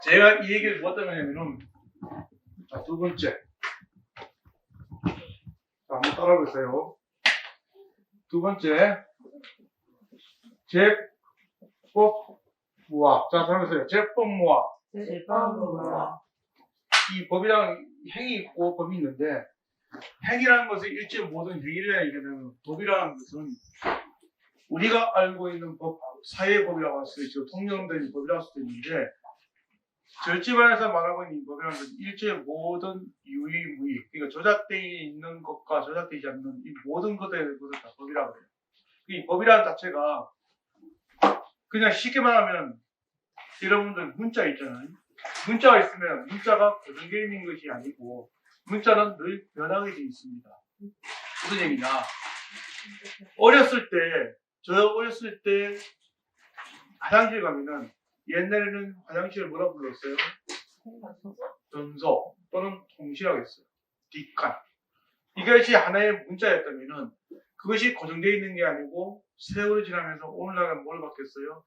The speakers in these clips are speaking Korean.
제가 이 얘기를 뭐 때문에 하냐면은, 자, 두 번째. 자, 한번 따라해보세요. 두 번째. 제법무학. 자, 따라해보세요. 제법무학. 제법무학. 이 법이랑 행위 있고 법이 있는데, 행위라는 것은 일체 모든 행위를 얘기하면, 법이라는 것은 우리가 알고 있는 법, 사회법이라고 할 수 있죠. 통념된 법이라고 할 수도 있는데, 절집안에서 말하고 있는 이 법이라는 것은 일체 모든 유의무의, 그러니까 조작되어 있는 것과 조작되지 않는 이 모든 것에 대해서 다 법이라고 해요. 이 법이라는 자체가 그냥 쉽게 말하면 여러분들 문자 있잖아요. 문자가 있으면 문자가 고정되어 있는 것이 아니고 문자는 늘 변하게 되어 있습니다. 무슨 얘기냐? 저 어렸을 때 화장실 가면은 옛날에는 화장실을 뭐라 불렀어요? 전소 또는 통시라고 했어요. 뒷간. 이것이 하나의 문자였다면은 그것이 고정되어 있는 게 아니고 세월이 지나면서 오늘날은 뭘 바뀌었어요?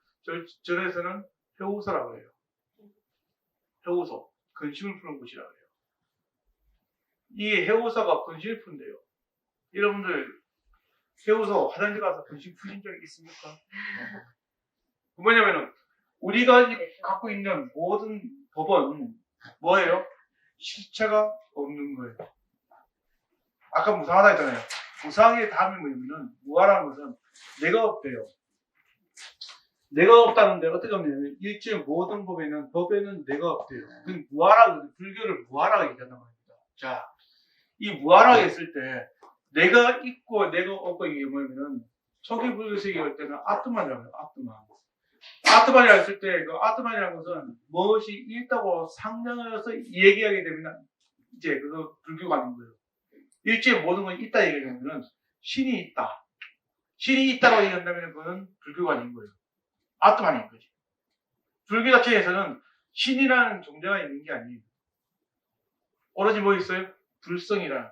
절에서는 회우소라고 해요. 회우소. 근심을 푸는 곳이라고 해요. 이 회우소가 근심을 푼대요. 여러분들 회우소 화장실 가서 근심 푸신 적 있습니까? 그 뭐냐면은 우리가 갖고 있는 모든 법은 뭐예요? 실체가 없는 거예요. 아까 무상하다 했잖아요. 무상의 다음이 뭐냐면은 무하라는 것은 내가 없대요. 내가 없다는데 어떻게 하냐면 일체 모든 법에는 내가 없대요. 그 무하라고 불교를 무하라고 얘기한단 말입니다. 자, 이 무하라고 했을 때 내가 있고 내가 없고 이게 뭐냐면은 초기 불교에서 얘기할 때는 아트만이라고 해요. 아트만이라고 했을 때 그 아트만이라는 것은 무엇이 있다고 상정해서 얘기하게 되면 이제 그거 불교가 아닌 거예요. 일체 모든 건 있다 얘기하면 신이 있다. 신이 있다고 얘기한다면 그건 불교가 아닌 거예요. 아트만인 거지. 불교 자체에서는 신이라는 존재가 있는 게 아니에요. 오로지 뭐 있어요? 불성이라는.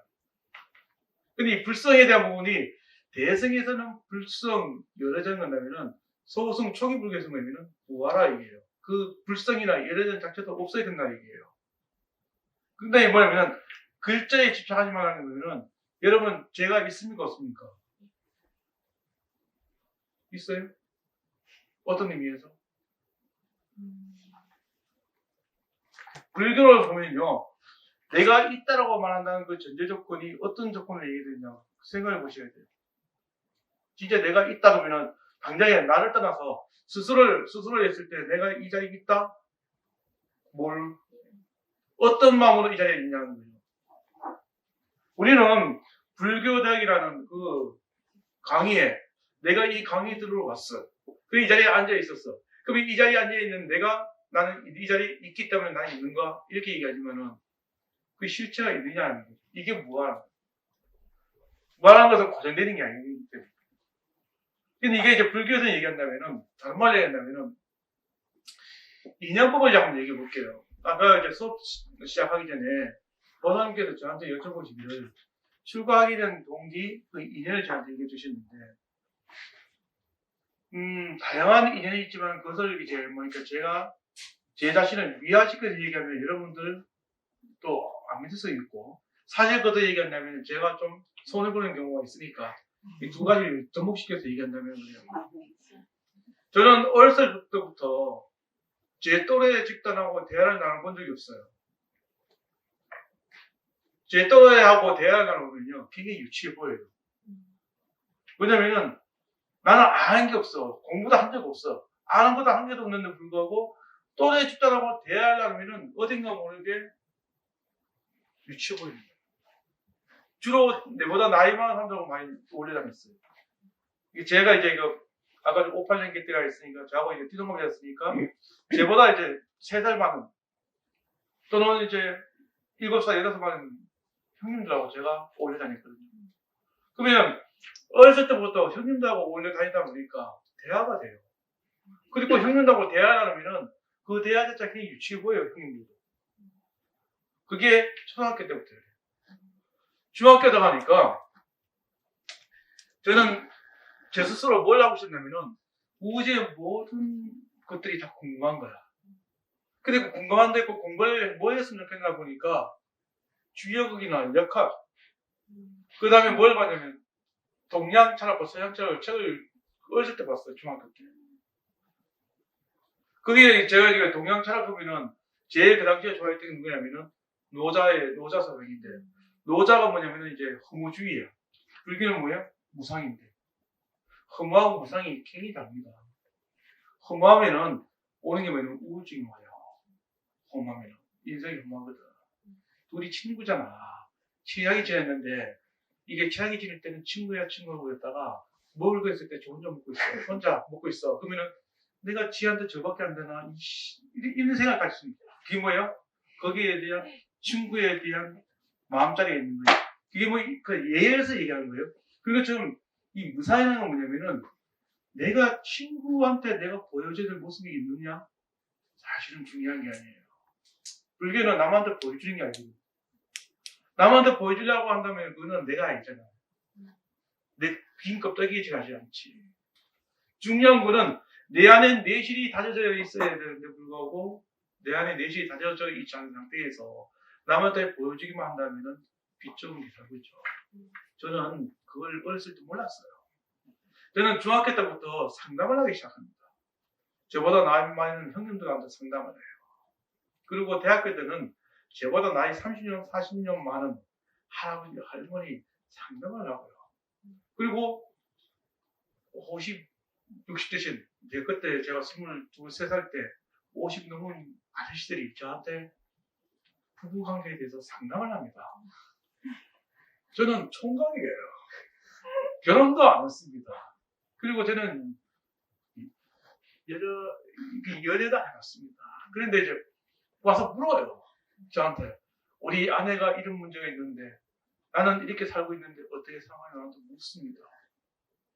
근데 이 불성에 대한 부분이 대승에서는 불성 열애전 간다면은 소승 초기 불교에서 뭐냐면은 무하라 얘기예요. 그 불성이나 열애전 자체도 없어야 된다 얘기예요. 근데 뭐냐면 글자에 집착하지 말라는 거면은 여러분 죄가 있습니까 없습니까? 있어요? 어떤 의미에서? 불교를 보면요. 내가 있다라고 말한다는 그 전제 조건이 어떤 조건을 얘기되냐 생각해 보셔야 돼요. 진짜 내가 있다 그러면은 당장에 나를 떠나서 스스로를 했을 때 내가 이 자리에 있다? 어떤 마음으로 이 자리에 있냐는 거예요. 우리는 불교대학이라는 그 강의에 내가 이 강의 들으러 왔어. 그 이 자리에 앉아 있었어. 그럼 이 자리에 앉아 있는 나는 이 자리에 있기 때문에 나는 있는가? 이렇게 얘기하지만은 그 실체가 있느냐 하는 거죠. 이게 무하라는 거예요. 무하라는 것은 고정되는 게 아니기 때문에. 근데 이게 이제 불교에서 얘기한다면은, 다른 말로 얘기한다면은, 인연법을 한번 얘기해 볼게요. 아까 이제 수업 시작하기 전에, 보사님께서 저한테 여쭤보시기를, 출가하게 된 동기, 그 인연을 저한테 얘기해 주셨는데, 다양한 인연이 있지만, 그것을 이제, 제가 제 자신을 위화시켜서 얘기하면 여러분들 또 안 믿을 수 있고, 사실 그것을 얘기한다면 제가 좀 손해보는 경우가 있으니까, 이 두 가지를 접목시켜서 얘기한다면 저는 어렸을 때부터 제 또래 집단하고 대화를 나눠본 적이 없어요. 제 또래하고 대화를 나눠보면요 굉장히 유치해 보여요. 왜냐면은 나는 아는 게 없어. 공부도 한 적 없어. 아는 것도 한 개도 없는데 불구하고 또래 집단하고 대화를 나누면은 어딘가 모르게 유치해 보이는 거예요. 주로 내보다 나이 많은 사람들하고 많이 오래 다녔어요. 제가 이제 아까 58년기 때가 있으니까 저하고 이제 띠동갑이 됐으니까 제보다 이제 3살 많은 또는 이제 7살, 8살 많은 형님들하고 제가 오래 다녔거든요. 그러면 어렸을 때부터 형님들하고 오래 다니다 보니까 대화가 돼요. 그리고 형님들하고 대화를 하면은 그 대화 자체가 굉장히 유치해 보여요, 형님들도. 그게 초등학교 때부터예요. 중학교 들어가니까 저는 제 스스로 뭘 하고 싶냐면은 우주의 모든 것들이 다 궁금한 거야. 근데 궁금한데 그 공부를 뭐 했으면 좋겠나 보니까 주역이나 역할, 그 다음에 뭘 봤냐면 동양 철학과 서양 철학을 책을 어렸을 때 봤어요. 중학교 때. 그게 제가 지금 동양 철학 보면은 제일 그 당시에 좋아했던 게 누구냐면은 노자 사상인데, 노자가 뭐냐면은 이제 허무주의예요. 불교는 뭐예요? 무상인데. 허무하고 무상이 굉장히 다릅니다. 허무하면은 오는 게 뭐냐면 우울증이 와요. 허무하면은. 인생이 허무하거든. 둘이 친구잖아. 친하게 지냈는데, 이게 친하게 지낼 때는 친구라고 그랬다가, 먹을 거 있을 때 저 혼자 먹고 있어. 혼자 먹고 있어. 그러면은 내가 지한테 저밖에 안 되나? 이런 생각할 수 있습니다. 그게 뭐예요? 거기에 대한 친구에 대한 마음자리가 있는 거예요. 이게 뭐, 그 예에서 얘기하는 거예요. 그리고 좀, 이 무사이라는 건 뭐냐면은, 내가 친구한테 내가 보여줘야 될 모습이 있느냐? 사실은 중요한 게 아니에요. 불교는 남한테 보여주는 게 아니고, 남한테 보여주려고 한다면 그거는 내가 알잖아. 내 빈 껍데기에 지나지 않지. 중요한 거는 내 안에 내실이 다져져 있어야 되는데 불구하고 내 안에 내실이 다져져 있지 않은 상태에서 남한테 보여주기만 한다면 빗쩍은 게 살고 있죠. 저는 그걸 어렸을 때 몰랐어요. 저는 중학교 때부터 상담을 하기 시작합니다. 저보다 나이 많은 형님들한테 상담을 해요. 그리고 대학교 때는 저보다 나이 30년, 40년 많은 할아버지, 할머니 상담을 하고요. 그리고 50, 60 대신, 그때 제가 22, 23살 때 50 넘은 아저씨들이 저한테 부부관계에 대해서 상담을 합니다. 저는 총각이에요. 결혼도 안 했습니다. 그리고 저는 연애도 안 해봤습니다. 그런데 이제 와서 물어요. 저한테. 우리 아내가 이런 문제가 있는데 나는 이렇게 살고 있는데 어떻게 상황이 나한테 묻습니다.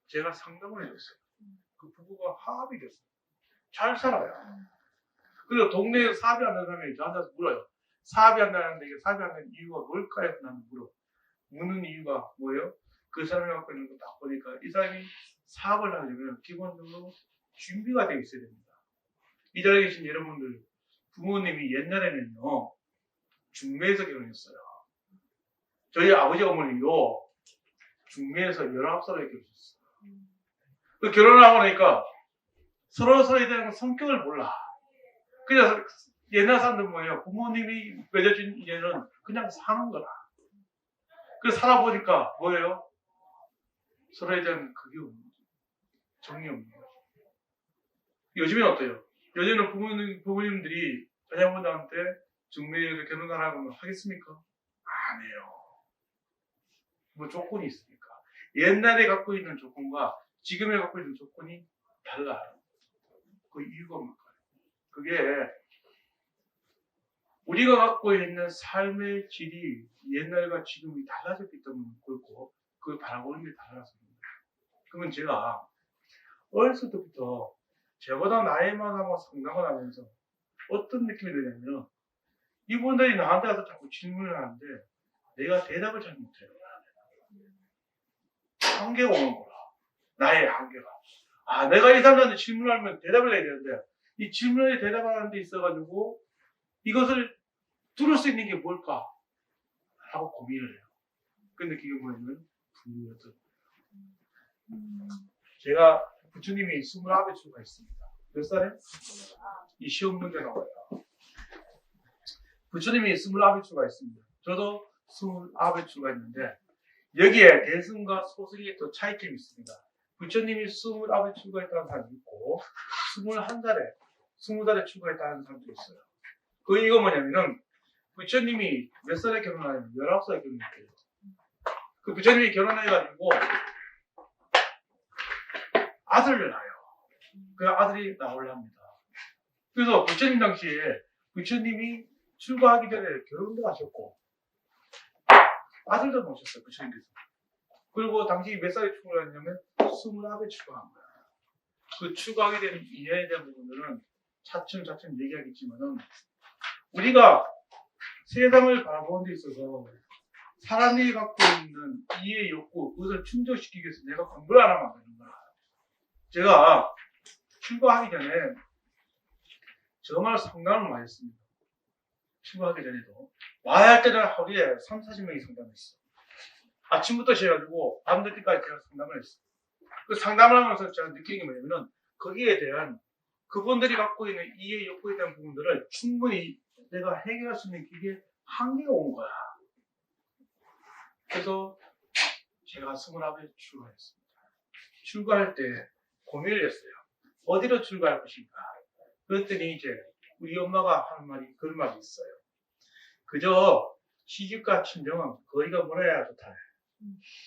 제가 상담을 해줬어요. 그 부부가 화합이 됐어요. 잘 살아요. 그리고 동네에서 사업이 안 되는 사람이 저한테 물어요. 사업이 안 되는데 이게 사업이 안 되는 이유가 뭘까요? 나는 물어. 묻는 이유가 뭐예요? 그 사람이 갖고 있는 거 딱 보니까 이 사람이 사업을 하려면 기본적으로 준비가 되어 있어야 됩니다. 이 자리에 계신 여러분들 부모님이 옛날에는요 중매에서 결혼했어요. 저희 아버지 어머니도 중매에서 19살에 결혼했어요. 그 결혼을 하고 나니까 서로에 대한 성격을 몰라. 그래서 옛날 사람들 뭐예요? 부모님이 맺어준 인연은 그냥 사는 거라. 그래서 살아보니까 뭐예요? 서로에 대한 그게 없는 거죠. 정이 없는 거죠. 요즘엔 어때요? 요즘은 부모님들이 자녀분들한테 중매를 결혼하라고 하겠습니까? 안 해요. 뭐 조건이 있으니까. 옛날에 갖고 있는 조건과 지금에 갖고 있는 조건이 달라요. 그 이유가 뭘까요? 그게 우리가 갖고 있는 삶의 질이 옛날과 지금이 달라졌기 때문에 그렇고 그걸 바라보는 게 달라서 그런 거예요. 그러면 제가 어렸을 때부터 저보다 나이 많아서 상담을 하면서 어떤 느낌이 드냐면 이분들이 나한테 와서 자꾸 질문을 하는데 내가 대답을 잘 못해요. 한계가 오는 거야. 나의 한계가. 내가 이 사람한테 질문하면 대답을 해야 되는데 이 질문에 대답하는 데 있어가지고 이것을 들을 수 있는 게 뭘까? 하고 고민을 해요. 근데 그게 뭐냐면 불교였던 제가 부처님이 29주가 있습니다. 몇 살에? 이 시험 문제 나와요. 부처님이 29주가 있습니다. 저도 29주가 있는데 여기에 대승과 소승의 또 차이점이 있습니다. 부처님이 29주가 있다는 사람이 있고 21살에 20살에 출가했다는 사람도 있어요. 이거 뭐냐면은 부처님이 몇 살에 결혼하냐면 19살에 결혼했대요. 그 부처님이 결혼해가지고 아들을 낳아요. 그 아들이 나오려합니다. 그래서 부처님 당시에 부처님이 출가하기 전에 결혼도 하셨고 아들도 놓으셨어요. 부처님께서. 그리고 당시 몇 살에 출가를 했냐면 29에 출가한 거예요. 그 출가하게 된 인연에 대한 부분들은 차츰 얘기하겠지만은 우리가 세상을 바라보는 데 있어서 사람이 갖고 있는 이해 욕구 그것을 충족시키기 위해서 내가 공부를 안 하면 안 되는 거야. 제가 출가하기 전에 정말 상담을 많이 했습니다. 출근하기 전에도. 와야 할 때는 하루에 3, 40명이 상담했어. 아침부터 시작해가지고 밤늦게까지 제가 상담을 했어요. 그 상담을 하면서 제가 느낀 게 뭐냐면은 거기에 대한 그분들이 갖고 있는 이해 욕구에 대한 부분들을 충분히 내가 해결할 수 있는 기계에 한계가 온 거야. 그래서 제가 29에 출가했습니다. 출가할 때 고민을 했어요. 어디로 출가할 것인가. 그랬더니 이제 우리 엄마가 하는 말이 그런 말이 있어요. 그저 시집과 친정은 거리가 멀어야 좋다.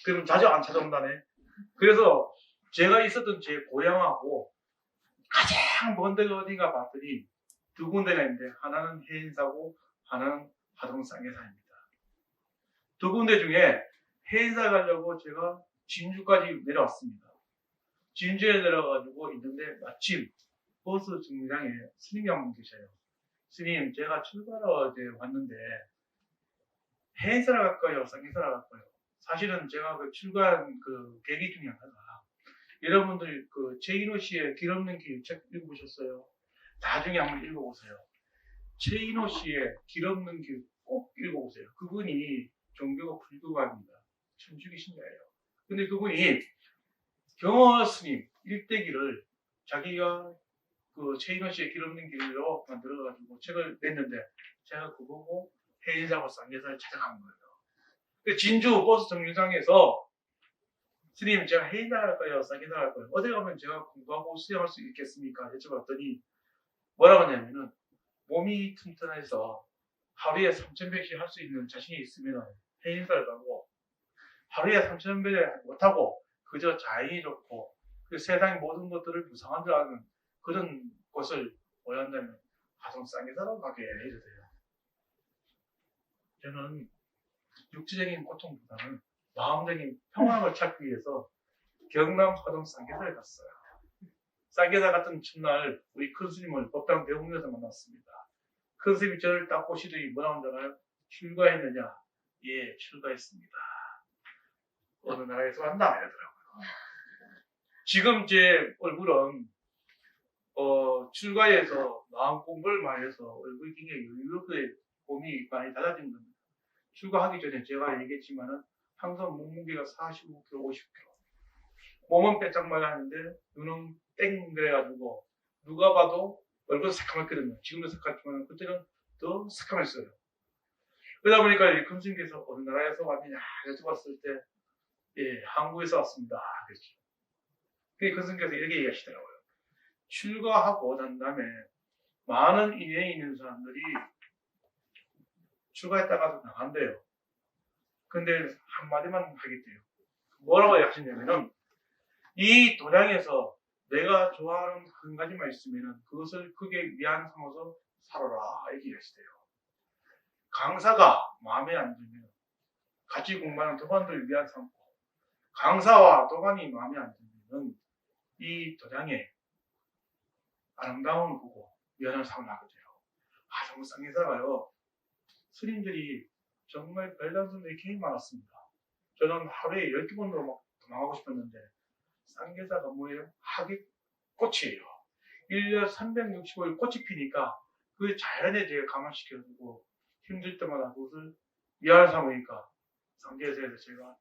그러면 자주 안 찾아온다네. 그래서 제가 있었던 제 고향하고 가장 먼 데가 어딘가 봤더니 두 군데가 있는데 하나는 해인사고 하나는 하동 쌍계사입니다. 두 군데 중에 해인사 가려고 제가 진주까지 내려왔습니다. 진주에 내려가지고 있는데 마침 버스 정류장에 스님이 한 분 계셔요. 스님, 제가 출가로 이제 왔는데 해인사라 갈까요? 쌍계사라 갈까요? 사실은 제가 그 출가한 그 계기 중에 하나가 여러분들 그 최인호 씨의 길 없는 길 책 읽어보셨어요? 나중에 한번 읽어보세요. 최인호 씨의 길 없는 길 꼭 읽어보세요. 그분이 종교가 불교가입니다. 천주교 신자예요. 근데 그분이 경허 스님 일대기를 자기가 그 최인호 씨의 길 없는 길로 만들어가지고 책을 냈는데 제가 그거 보고 해인사고 쌍계사를 찾아간 거예요. 그 진주 버스 정류장에서 스님, 제가 해인사 갈까요? 쌍계사 갈까요? 어디 가면 제가 공부하고 수행할 수 있겠습니까? 여쭤봤더니 뭐라고 하냐면은 몸이 튼튼해서 하루에 3,100씩 할 수 있는 자신이 있으면 해인사를 가고 하루에 3,100을 못하고 그저 자연이 좋고 그 세상의 모든 것들을 무상한 줄 아는 그런 것을 원한다면 하동 쌍계사로 가게 해주세요. 저는 육체적인 고통보다는 마음적인 평안을 찾기 위해서 경남 하동 쌍계사에 갔어요. 쌍계사 같은 첫날 우리 큰 스님을 법당 대웅에서 만났습니다. 큰 스님이 저를 딱 보시더니 뭐라고 하잖아요? 출가했느냐? 예, 출가했습니다. 어느 나라에서 왔나? 이러더라고요. 지금 제 얼굴은 출가해서 마음 공부를 많이 해서 얼굴이 굉장히 여유롭게 몸이 많이 달라진 겁니다. 출가하기 전에 제가 얘기했지만은 항상 몸무게가 45kg, 50kg. 몸은 빼짝 말랐는데 눈은 땡 그래가지고 누가 봐도 얼굴 새카맣거든요. 지금도 새카맣지만 그때는 더 새카맸어요. 그러다 보니까 이 금수님께서 어느 나라에서 왔느냐 여쭤봤을 때 예, 한국에서 왔습니다. 그랬죠. 그 금수님께서 이렇게 얘기하시더라고요. 출가하고 난 다음에 많은 인연이 있는 사람들이 출가했다가도 나간대요. 근데 한마디만 하겠대요. 뭐라고 하시냐면은 이 도량에서 내가 좋아하는 한 가지만 있으면은 그것을 크게 위안 삼아서 살아라 이렇게 하시대요. 강사가 마음에 안 들면 같이 공부하는 도반들 위안 삼고 강사와 도반이 마음에 안 들면 이 도량에 아름다움을 보고 위안을 삼으라고 돼요. 하동 쌍계사가요. 스님들이 정말 별난 스님들이 굉장히 많았습니다. 저는 하루에 12번도 막 도망가고 싶었는데 쌍계사가 뭐예요? 하객꽃이에요. 1년 365일 꽃이 피니까 그 자연에 제가 감안시켜주고 힘들 때마다 그것을 위안을 삼으니까 쌍계사에서 제가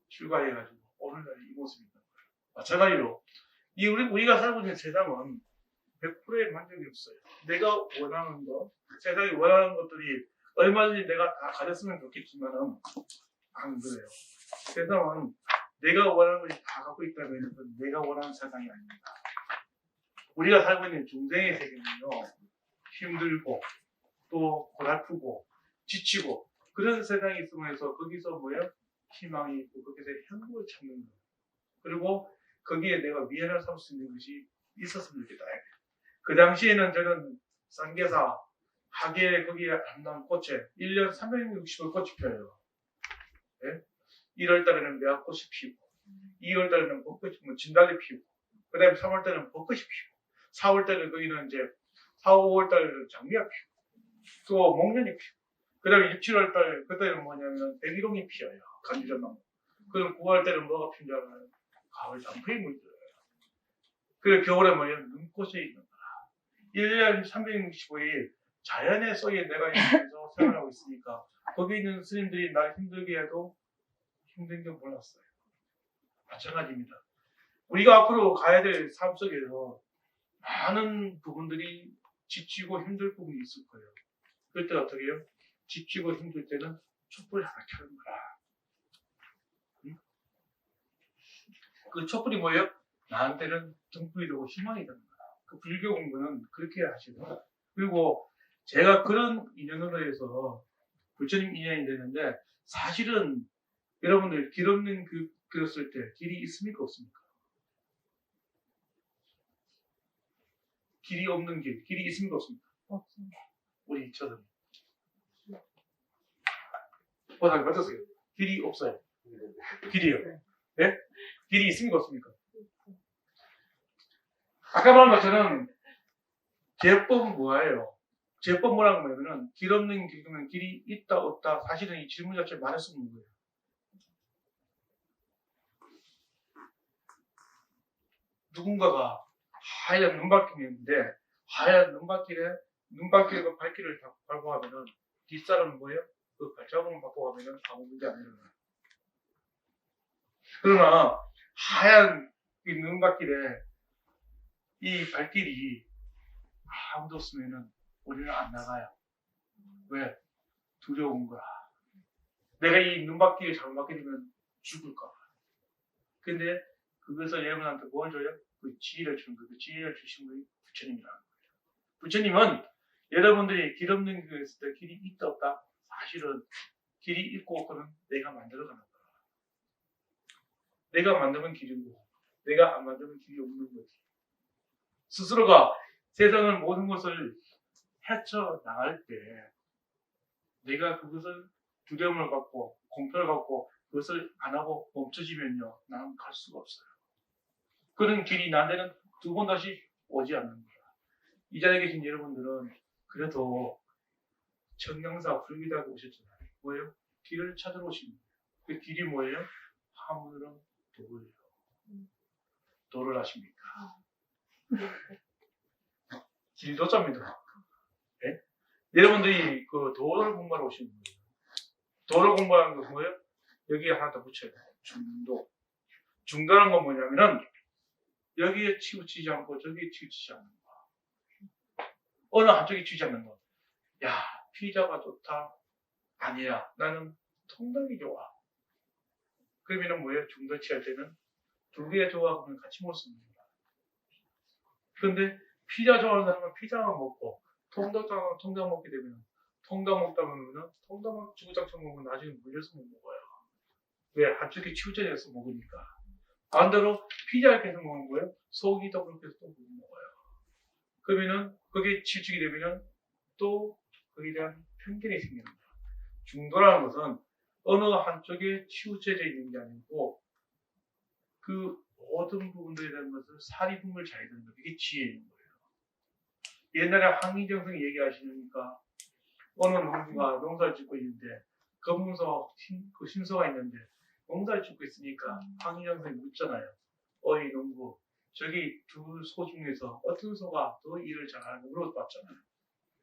출가해가지고 오늘날 이 모습이 있는 거예요. 마찬가지로 우리가 살고 있는 세상은 100%의 만족이 없어요. 내가 원하는 거, 세상이 원하는 것들이 얼마든지 내가 다 가졌으면 좋겠지만은 안 그래요. 세상은 내가 원하는 것이 다 갖고 있다면 내가 원하는 세상이 아닙니다. 우리가 살고 있는 중생의 세계는요, 힘들고 또 고달프고 지치고 그런 세상이 있으면서 거기서 뭐예요? 희망이 있고 거기서 행복을 찾는 거예요. 그리고 거기에 내가 위안을 삼을 수 있는 것이 있었으면 좋겠다. 그 당시에는 저는 쌍계사 하계 거기에 아름다운 꽃에 1년 360일 꽃이 펴요. 네? 1월 달에는 매화꽃이 피고 2월 달에는 벚꽃이 진달래 피고 그 다음에 3월 달에는 벚꽃이 피고 4월 달에 거기는 이제 4, 5월 달에는 장미가 피고 또 목련이 피고 그 다음에 6, 7월 달 그때는 뭐냐면 백일홍이 피어요. 간지전나무. 그럼 9월 달에는 뭐가 핀 줄 알아요? 가을 단풍이 물들어요. 그리고 겨울에 뭐냐면 눈꽃이 있는 거라. 1년 365일 자연의 속에 내가 있으면서 생활하고 있으니까 거기 있는 스님들이 날 힘들게 해도 힘든 게 몰랐어요. 마찬가지입니다. 우리가 앞으로 가야 될 삶 속에서 많은 부분들이 지치고 힘들 부분이 있을 거예요. 그때 어떻게 해요? 지치고 힘들 때는 촛불을 하나 켜는 거라. 응? 그 촛불이 뭐예요? 나한테는 등불이 되고 희망이 되는 거라. 그 불교 공부는 그렇게 하시고, 그리고 제가 그런 인연으로 해서 부처님 인연이 되는데, 사실은 여러분들 길 없는 그렸을 때 길이 있습니까? 없습니까? 길이 없는 길이 있습니까? 없습니까? 없습니다. 우리 저는. 어떠세요? 길이 없어요. 길이요. 네? 길이 있습니까? 없습니까? 아까 말한 것처럼 제법은 뭐예요? 제법 뭐라고 하면은 길 없는 길이면 길이 있다 없다 사실은 이 질문 자체를 말할 수 없는 거예요. 누군가가 하얀 눈바퀴가 있는데 하얀 눈바퀴에 발길을 밟고 가면은 뒷사람은 뭐예요? 그 발자국을 밟고 가면은 아무 문제 안 일어나요. 그러나 하얀 이 눈바퀴에 이 발길이 아무도 없으면은 우리는 안 나가요. 왜? 두려운 거야. 내가 이 눈바퀴를 잘못 맞게 되면 죽을까 봐. 근데 그것을 여러분한테 뭘 줘요? 그 지혜를 주는 거예요. 그 지혜를 주신 분이 부처님이라는 거예요. 부처님은 여러분들이 길 없는 그 있을 때 길이 있다 없다 사실은 길이 있고 없고는 내가 만들어가는 거야. 내가 만들면 길이고 내가 안 만들면 길이 없는 거지. 스스로가 세상을 모든 것을 헤쳐나갈 때 내가 그것을 두려움을 갖고 공포를 갖고 그것을 안 하고 멈춰지면요 나는 갈 수가 없어요. 그런 길이 나한테는 두 번 다시 오지 않는 거야. 이 자리에 계신 여러분들은 그래도 청량사 불기다고 오셨잖아요. 뭐예요? 길을 찾으러 오신 거예요. 그 길이 뭐예요? 하물은 도예요. 도를 아십니까? 길도자입니다. 네? 여러분들이 그 도를 공부하러 오신 거예요. 도를 공부하는 건 뭐예요? 여기에 하나 더 붙여야 돼요. 중도. 중도라는 건 뭐냐면은 여기에 치우치지 않고 저기에 치우치지 않는 거. 어느 한쪽에 치우치지 않는 거. 야, 피자가 좋다. 아니야. 나는 통닭이 좋아. 그러면은 뭐예요? 중도 취할 때는 두 개 좋아하면 같이 먹을 수 있는 거야. 근데 피자 좋아하는 사람은 피자만 먹고 통닭 좋아하는 통닭 먹게 되면 통닭 먹다 보면은 통닭만 주구장창 먹으면 나중에 물려서 못 먹어요. 왜? 한쪽에 치우쳐져서 먹으니까. 반대로 피자를 계속 먹는 거예요. 속이 더 그렇게 해서 또 못 먹어요. 그러면은 거기에 치우치게 되면은 또 거기에 대한 편견이 생기는 거예요. 중도라는 것은 어느 한쪽에 치우쳐져 있는 게 아니고 그 모든 부분들에 대한 것을 사리분별 잘 되는 거예요. 이게 지혜인 거예요. 옛날에 황희정성이 얘기하시니까 어느 농부가 농사를 짓고 있는데 검은소 그 신소가 있는데 농사를 짓고 있으니까 황희정성이 묻잖아요. 어이 농부 저기 두 소 중에서 어떤 소가 더 일을 잘하는 물어봤잖아요.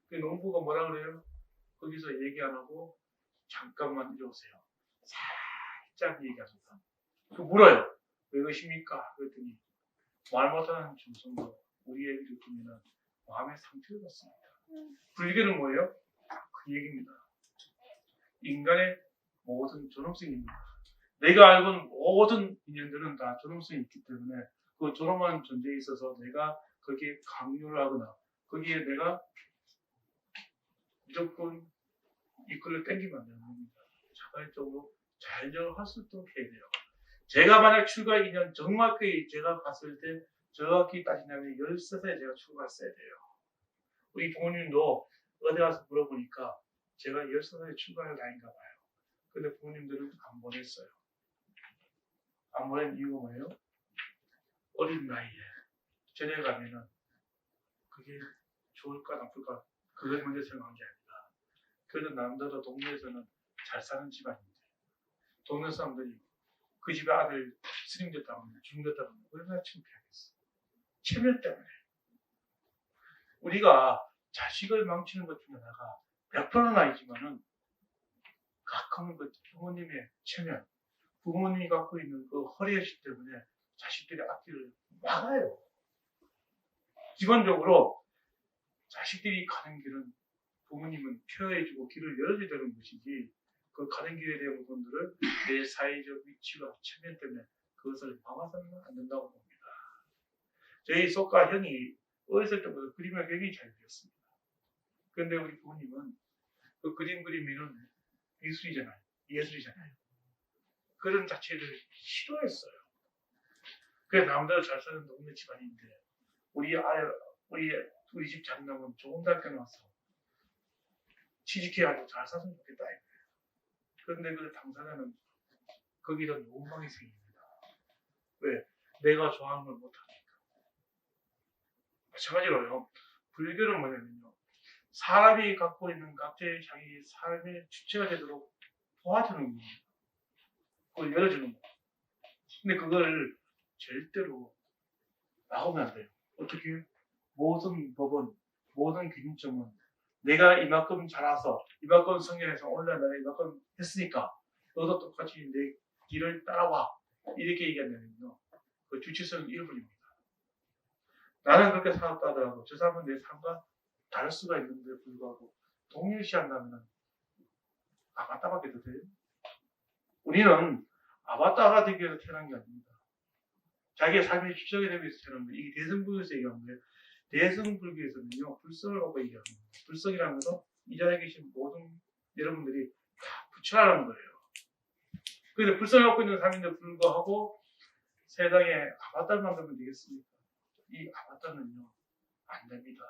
그 농부가 뭐라 그래요? 거기서 얘기 안 하고 잠깐만 이리 오세요. 살짝 얘기하셨다. 그 물어요. 왜 그러십니까? 그랬더니 말 못하는 중성도 우리 얘기를 듣으면 마음의 상처를 받습니다. 불교는 뭐예요? 그 얘기입니다. 인간의 모든 존엄성입니다. 내가 알고 있는 모든 인연들은 다 존엄성이 있기 때문에 그 존엄한 존재에 있어서 내가 거기에 강요를 하거나 거기에 내가 무조건 이끌려 땡기면 안 되는 겁니다. 자발적으로 자연적으로 할 수 있도록 해야 돼요. 제가 만약 출가 2년 정확히 제가 갔을 때 정확히 따지냐면 13살에 제가 출가했어야 돼요. 우리 부모님도 어디 가서 물어보니까 제가 13살에 출가할 나이인가 봐요. 근데 부모님들은 안 보냈어요. 안 보낸 이유가 뭐예요? 어린 나이에 전에 가면은 그게 좋을까 나쁠까 그걸 먼저 생각한 게 아니라 그래도 남자도 동네에서는 잘 사는 집안인데 동네 사람들이 그 집에 아들 스님 됐다고 하면 죽음 됐다고 하면 얼마나 창피하겠어. 체면 때문에. 우리가 자식을 망치는 것 중에 하나가 100%는 아니지만은 가끔은 그 부모님의 체면, 부모님이 갖고 있는 그 허리의식 때문에 자식들의 앞길을 막아요. 기본적으로 자식들이 가는 길은 부모님은 펴해주고 길을 열어줘야 되는 것이지 그 가는 길에 대한 부분들을 내 사회적 위치와 체면 때문에 그것을 막아서는 안 된다고 봅니다. 저희 속가 형이 어렸을 때부터 그림을 굉장히 잘 그렸습니다. 그런데 우리 부모님은 그 그림 그리면은 예술이잖아요. 그런 자체를 싫어했어요. 그래서 남자로 잘 사는 동네 집안인데 우리 집 장남은 좋은 대학교 나와서 취직해가지고 잘 살았으면 좋겠다. 그런데 그 당사자는 거기서 욕망이 생깁니다. 왜? 내가 좋아하는 걸 못하니까. 마찬가지로요. 불교는 뭐냐면요. 사람이 갖고 있는 각자의 자기 삶의 주체가 되도록 도와주는 겁니다. 그걸 열어주는 거예요. 근데 그걸 절대로 막으면 안 돼요. 어떻게? 모든 법은, 모든 기준점은 내가 이만큼 자라서, 이만큼 성장해서 오늘 내가 이만큼 했으니까 너도 똑같이 내 길을 따라와. 이렇게 얘기한다면요. 그 주체성은 잃어버립니다. 나는 그렇게 살았다 하더라도 저 사람은 내 삶과 다를 수가 있는데 불구하고 동일시한다면 아바타밖에 더 돼요? 우리는 아바타가 되기 위해서 태어난 게 아닙니다. 자기의 삶의 주체가 되기 위해서 태어난 거예요. 이게 대승불교에서 얘기하는 거예요. 대승불교에서는요, 불성을 갖고 얘기하는 거예요. 불성이라는 것은 이 자리에 계신 모든 여러분들이 다 부처라는 거예요. 그런데 불성을 갖고 있는 삶인데 불구하고 세상에 아바타를 만들면 되겠습니까? 이 아바타는요, 안 됩니다.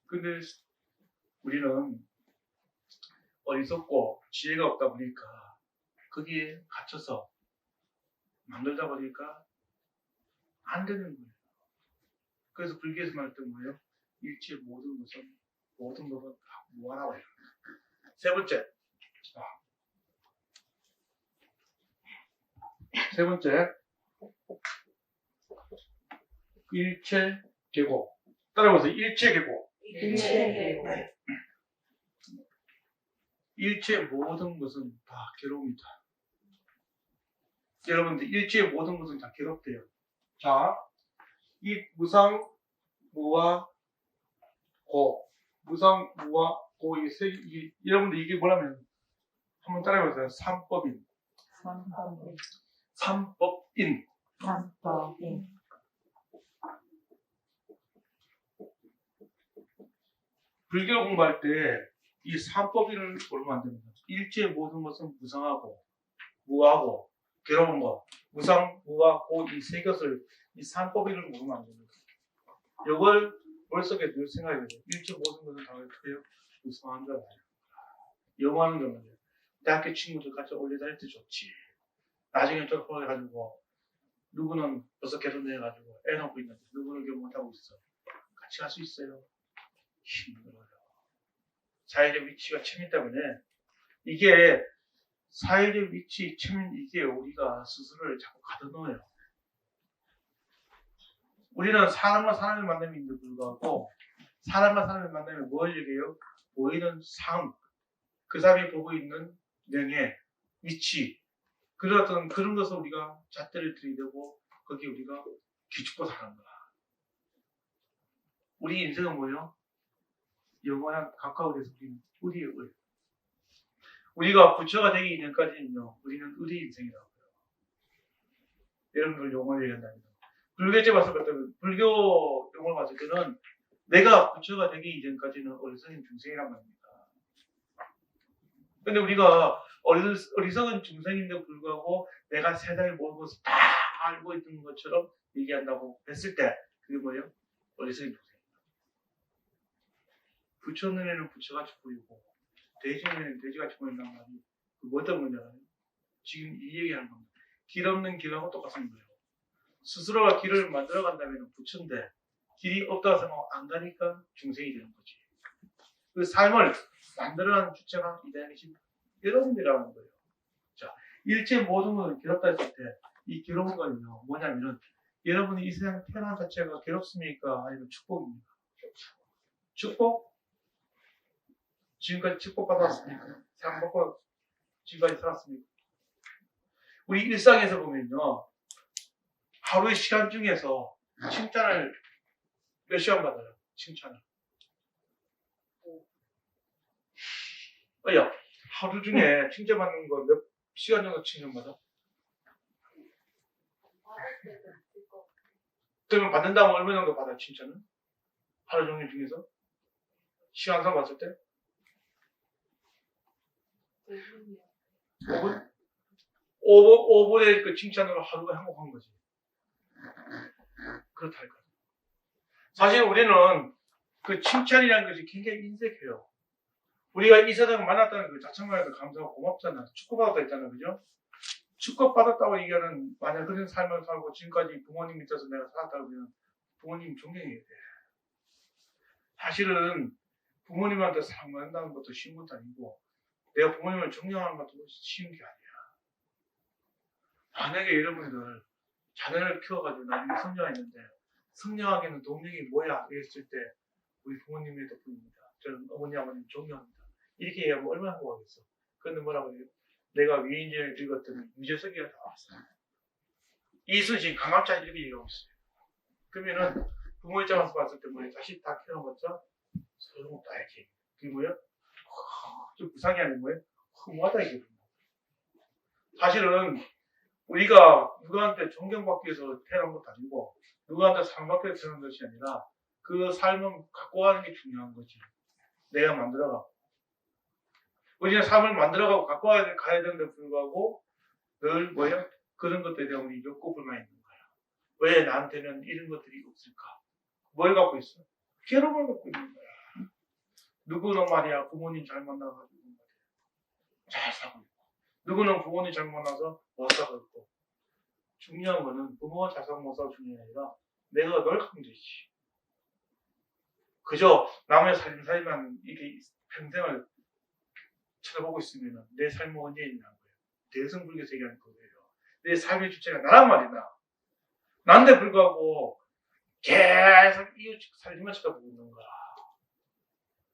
근데 우리는 어리석고 지혜가 없다 보니까 거기에 갇혀서 만들다 보니까 안 되는 거예요. 그래서 불교에서 말했던 뭐예요? 일체 모든 것은, 모든 법은 다 무하라고 해요. 세 번째. 일체 계고. 따라해보세요. 일체 계고. 일체 모든 것은 다 괴로움이다. 여러분들, 일체의 모든 것은 다 괴롭대요. 자, 이 무상, 무와 고. 무상, 무와 고, 여러분들 이게 뭐냐면, 한번 따라해보세요. 삼법인. 불교 공부할 때 이 삼법인을 모르면 안 됩니다. 일체의 모든 것은 무상하고, 무하고, 괴로운 것, 무상, 무와 고 이 세 것을 이 삼법인을 모르면 안 됩니다. 이걸 머릿속에 늘 생각해야 돼요. 일체 모든 것은 다 어떻게요? 무상한 줄 알아요. 영화는 그러면 대학교 친구들 같이 올려 다닐 때 좋지. 나중에 졸업해가지고 누구는 벌써 결혼해가지고 애 낳고 있는데 누구는 결혼 못하고 있어. 같이 갈 수 있어요? 힘들어요. 사회적 위치가 체면 때문에 이게 사회적 위치, 체면 이게 우리가 스스로를 자꾸 가둬놓아요. 우리는 사람과 사람을 만나면 있는데 불구하고 사람과 사람을 만나면 뭘 얘기해요? 보이는 삶, 그 사람이 보고 있는 명예, 위치, 그런 것을 우리가 잣대를 들이대고 거기에 우리가 기죽고 사는 거야. 우리 인생은 뭐예요? 영원한 가까우에서 우리의 의. 우리가 부처가 되기 이전까지는요, 우리는 의리 인생이라고요. 여러분들 용어를 얘기한답니다. 불교제 봤을 때는, 불교 용어를 봤을 때는 내가 부처가 되기 이전까지는 어리석은 중생이란 말입니다. 근데 우리가 어리석은 중생인데 불구하고 내가 세상의 모든 것을 다 알고 있는 것처럼 얘기한다고 했을 때 그게 뭐예요? 어리석은 중생입니다. 부처 눈에는 부처같이 보이고 돼지 눈에는 돼지같이 보인다는 말이 뭐 때문에 알아요? 지금 이 얘기하는 겁니다. 길 없는 길하고 똑같은 거예요. 스스로가 길을 만들어 간다면 부처인데 길이 없다고 생각하고 안 가니까 중생이 되는 거지. 그 삶을 만들어가는 주체가 이 당신 여러분들이라는 거예요. 자, 일체 모든 것을 괴롭다 했을 때 이 괴로운 거는요, 뭐냐면은 여러분이 이 세상 태어난 자체가 괴롭습니까? 아니면 축복입니까? 축복? 지금까지 축복받았습니까? 사랑받고 지금까지 살았습니까? 우리 일상에서 보면요. 하루의 시간 중에서 칭찬을 몇 시간 받아요? 칭찬을. 야, 하루 중에 칭찬받는 거 몇 시간 정도 칭찬받아? 그러면 받는다면 얼마 정도 받아요, 칭찬은? 하루 종일 중에서? 시간상 봤을 때? 5분? 5분의 그 칭찬으로 하루가 행복한 거지. 그렇다 할까. 사실 우리는 그 칭찬이라는 것이 굉장히 인색해요. 우리가 이 세상을 만났다는 그 자체만 해도 감사하고 고맙잖아. 축복받았다 했잖아. 그죠? 축복받았다고 얘기하는, 만약 그런 삶을 살고 지금까지 부모님 밑에서 내가 살았다고 하면 부모님 존경해야 돼. 사실은 부모님한테 사랑받는다는 것도 쉬운 것도 아니고 내가 부모님을 존경하는 것도 쉬운 게 아니야. 만약에 여러분들 자녀를 키워가지고 나중에 성장했는데 성장하기에는 동력이 뭐야? 이랬을 때 우리 부모님의 덕분입니다. 저는 어머니 아버님 존경합니다. 이렇게 얘기하면 얼마나 행복하겠어. 그런데 뭐라고 해요? 내가 위인전을 읽었더니 유재석이가 나왔어요. 이수진, 강압자 이렇게 얘기하고 있어요. 그러면은 부모 입장에서 봤을 때 뭐예요? 자식 다 키워봤자 소용없다 이렇게. 그게 뭐예요? 좀 부상이 아닌 뭐예요? 허무하다 이게. 사실은 우리가 누구한테 존경받기 위해서 태어난 것도 아니고 누구한테 사랑받기 위해서 태어난 것이 아니라 그 삶을 갖고 가는 게 중요한 거지. 내가 만들어가고. 우리는 삶을 만들어가고 갖고 가야 되는데 불구하고 늘 뭐예요? 그런 것들에 대한 우리 욕구 불만이 있는 거야. 왜 나한테는 이런 것들이 없을까? 뭘 갖고 있어? 괴로움을 갖고 있는 거야. 누구는 말이야 부모님 잘 만나가지고 잘 살고 있고 누구는 부모님 잘 만나서 못 살고 있고 중요한 거는 부모가 잘 살고 못 살고 중요한 게 아니라 내가 널 하면 되지. 그저 남의 살만 이렇게 평생을 쳐다보고 있으면 내 삶은 언제 있냐는 거예요. 대승불교에서 얘기하는 거예요. 내 삶의 주체가 나란 말이다. 난데 불구하고 계속 이웃 살림만 쳐다보고 있는 거야.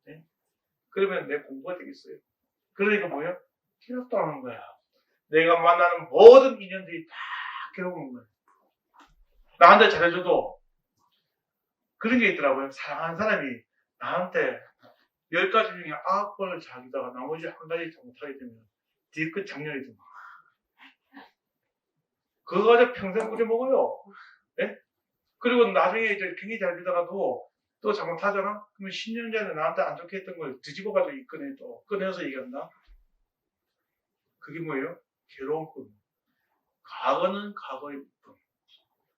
네? 그러면 내 공부가 되겠어요. 그러니까 뭐예요? 괴롭다는 거야. 내가 만나는 모든 인연들이 다 괴로운 거예요. 나한테 잘해줘도 그런 게 있더라고요. 사랑하는 사람이 나한테 10가지 중에 9번을 잘하다가 나머지 한 가지 잘못하게 되면 뒤끝 장렬이 듭니다. 그거 가지고 평생 꾸려먹어요. 네? 그리고 나중에 이제 굉장히 잘 되다가도 또 잘못하잖아? 그러면 10년 전에 나한테 안 좋게 했던 걸 뒤집어가지고 꺼내서 얘기한다? 그게 뭐예요? 괴로운 꿈. 과거는 과거의 부분.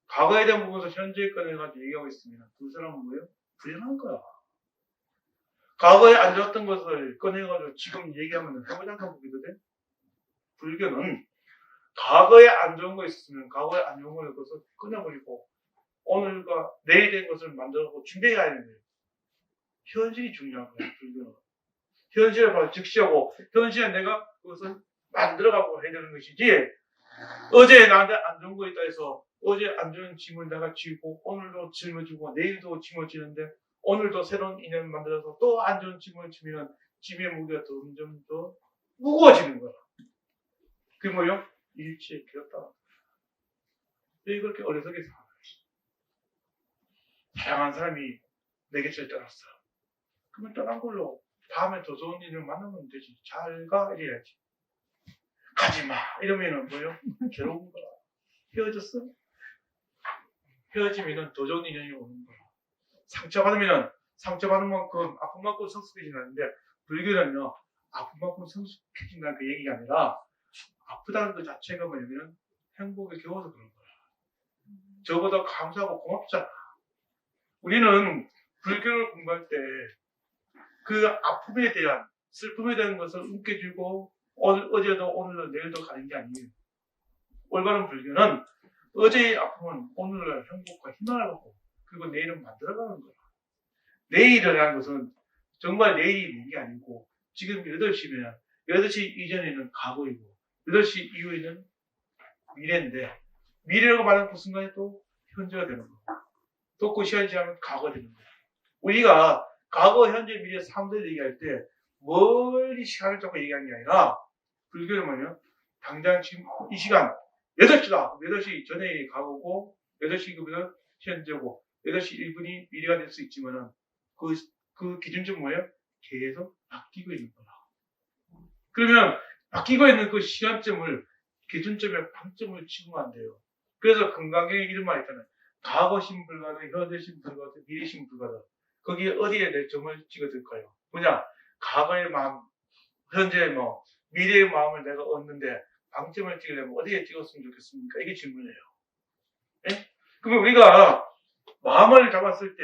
과거에 대한 부분에서 현재에 꺼내가지고 얘기하고 있으면 그 사람은 뭐예요? 불행한 거야. 과거에 안 좋았던 것을 꺼내가지고 지금 얘기하면 해보장한 보기거든. 불교는 과거에 안 좋은 거 있었으면 과거에 안 좋은 걸 꺼내버리고 오늘과 내일 된 것을 만들고 준비해야 하는 거예요. 현실이 중요한 거예요. 불교는. 현실을 바로 즉시하고 현실에 내가 그것을 만들어가고 해야 되는 것이지 어제 나한테 안 좋은 거 있다 해서 어제 안 좋은 짐을 내가 지고 오늘도 짐을 지고 내일도 짐을 지는데 오늘도 새로운 인연을 만들어서 또 안 좋은 짐을 지면 짐의 무게가 점점 더 무거워지는 거야. 그게 뭐예요? 일치에 괴롭다. 왜 그렇게 어리석게 살아? 다양한 사람이 내 곁을 떠났어. 그러면 떠난 걸로 다음에 더 좋은 일을 만나면 되지. 잘 가 이래야지. 가지마 이러면은 뭐예요? 괴로운 거야. 헤어졌어? 헤어지면은 더 좋은 인연이 오는 거야. 상처받으면은 상처받은 만큼 아픈 만큼 성숙해지는데 불교는요 아픈 만큼 성숙해진다는 그 얘기가 아니라 아프다는 그 자체가 뭐냐면 행복에 겨워서 그런 거야. 저보다 감사하고 고맙잖아. 우리는 불교를 공부할 때 그 아픔에 대한 슬픔에 대한 것을 움켜쥐고 어제도 오늘도 내일도 가는 게 아니에요. 올바른 불교는 어제의 아픔은 오늘날 행복과 희망을 갖고 그리고 내일은 만들어가는 거야. 내일이라는 것은 정말 내일이 있는 게 아니고 지금 8시면 8시 이전에는 과거이고 8시 이후에는 미래인데 미래라고 말하는 그 순간에 또 현재가 되는 거예요. 또 그 시간이 지나면 과거가 되는 거예요. 우리가 과거, 현재, 미래 3들 얘기할 때 멀리 시간을 잡고 얘기하는 게 아니라 불교는 뭐냐면 당장 지금 이 시간 8시다. 8시 전에 과거고 8시 그보다 현재고 8시 1분이 미래가 될 수 있지만은 그 기준점 뭐예요? 계속 바뀌고 있는 거야. 그러면 바뀌고 있는 그 시간점을 기준점에 방점을 찍으면 안 돼요. 그래서 건강에 이런 말 있잖아요. 과거심 불가능, 현재심 불가능, 미래심 불가능. 거기에 어디에 내 점을 찍어둘까요? 뭐냐? 과거의 마음, 현재의 마음, 미래의 마음을 내가 얻는데 방점을 찍으려면 어디에 찍었으면 좋겠습니까? 이게 질문이에요. 예? 그러면 우리가 마음을 잡았을 때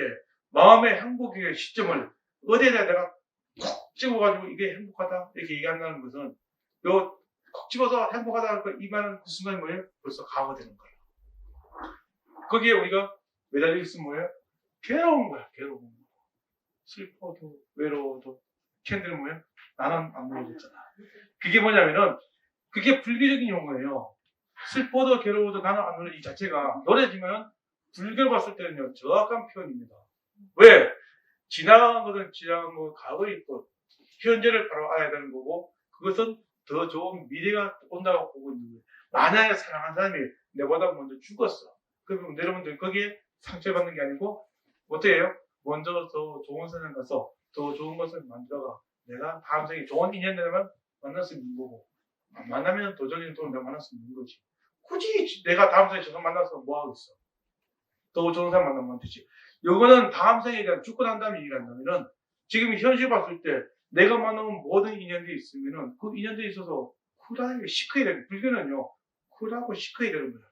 마음의 행복의 시점을 어디에다 내가 콕 집어가지고 이게 행복하다 이렇게 얘기한다는 것은 요 콕 집어서 행복하다 이 말은 그 순간이 뭐예요? 벌써 과거 되는 거예요. 거기에 우리가 매달려 있으면 뭐예요? 괴로운 거야. 괴로운 거. 슬퍼도 외로워도 캔들은 뭐예요? 나는 안 외로워졌잖아. 그게 뭐냐면은 그게 불교적인 용어예요. 슬퍼도 괴로워도 나는 안 외로워 이 자체가 노래지만 불교를 봤을 때는요 정확한 표현입니다. 왜? 지나간 것은 지나간 거 과거에 있고 현재를 바로 알아야 되는 거고 그것은 더 좋은 미래가 온다고 보고 있는 거예요. 만약에 사랑한 사람이 내보다 먼저 죽었어. 그러면 여러분들 거기에 상처받는 게 아니고 어떻게 해요? 먼저 더 좋은 세상 가서 더 좋은 것을 만들어가 내가 다음 생에 좋은 인연들만 만날 수 있는 거고 만나면 도전이 또 내가 만날 수 있는 거지. 굳이 내가 다음 생에 저사 만나서 뭐 하겠어? 더 좋은 사람 만나면 되지. 요거는 다음 생에 대한 죽고 난 다음에 얘기를 한다면은 지금 현실 봤을 때 내가 만나는 모든 인연들이 있으면은 그 인연들이 있어서 쿨하게 시크해야 되는 불교는요 쿨하고 시크해야 되는 거예요.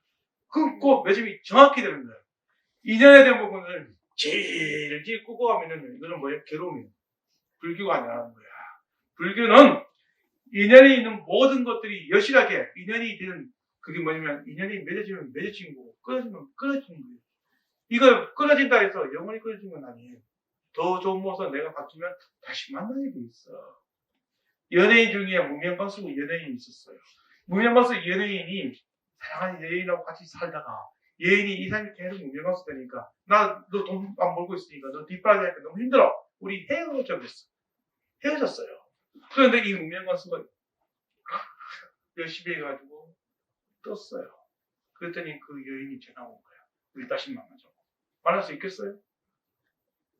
끊고 매점이 정확히 되는 거예요. 인연에 대한 부분을 제일 끄고 가면은 이거는 뭐예요? 괴로움이에요. 불교가 아니라는 거야. 불교는 인연이 있는 모든 것들이 여실하게 인연이 되는 그게 뭐냐면 인연이 맺어지면 맺어진 거고 끊어지면 끊어지는 거예요. 이거 끊어진다 해서 영원히 끊어진 건 아니에요. 더 좋은 모습 내가 바뀌면 다시 만나게 돼 있어. 연예인 중에 무명가수 연예인이 있었어요. 무명가수 연예인이 사랑하는 연예인하고 같이 살다가 연예인이 이 사람이 계속 무명가수 되니까 나 너 돈 안 벌고 있으니까 너 뒷바라지 하니까 너무 힘들어. 우리 헤어졌어. 헤어졌어요. 그런데 이 무명가수가 열심히 해가지고 떴어요. 그랬더니 그 여인이 전화 온 거야. 우리 다시 만나자고. 만날 수 있겠어요?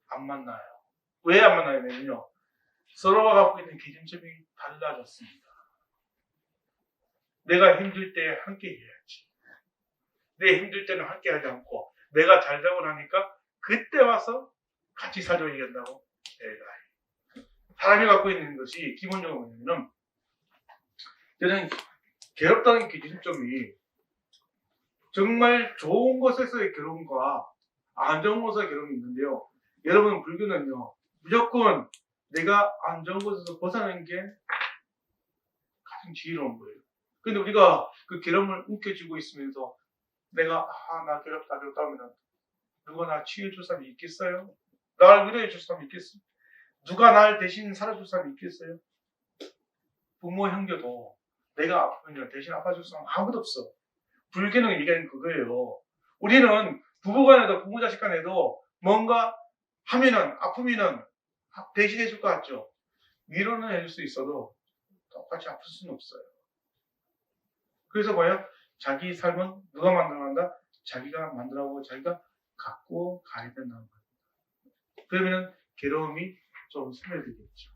안 만나요. 왜 안 만나냐면요. 서로가 갖고 있는 기준점이 달라졌습니다. 내가 힘들 때 함께 해야지. 내 힘들 때는 함께 하지 않고 내가 잘 되고 나니까 그때 와서 같이 살자고 얘기한다고? 에라이. 사람이 갖고 있는 것이 기본적으로 뭐냐면은 저는 괴롭다는 기준점이 정말 좋은 것에서의 괴로움과 안 좋은 것에서의 괴로움이 있는데요. 여러분 불교는요. 무조건 내가 안 좋은 것에서 벗어나는 게 가장 지혜로운 거예요. 근데 우리가 그 괴로움을 움켜쥐고 있으면서 내가 나 괴롭다 하면 누가 나 치유해줄 사람이 있겠어요? 나를 위로해줄 사람이 있겠어요? 누가 날 대신 살아줄 사람이 있겠어요? 부모 형제도 내가 아프면 대신 아파줄 사람 아무도 없어. 불교는 얘기하는 그거예요. 우리는 부부간에도 부모 자식 간에도 뭔가 하면은 아프면은 대신해 줄 것 같죠. 위로는 해줄 수 있어도 똑같이 아플 수는 없어요. 그래서 뭐예요? 자기 삶은 누가 만들어간다? 자기가 만들어가고 자기가 갖고 가야 된다는 거예요. 그러면 괴로움이 좀 스며들겠죠.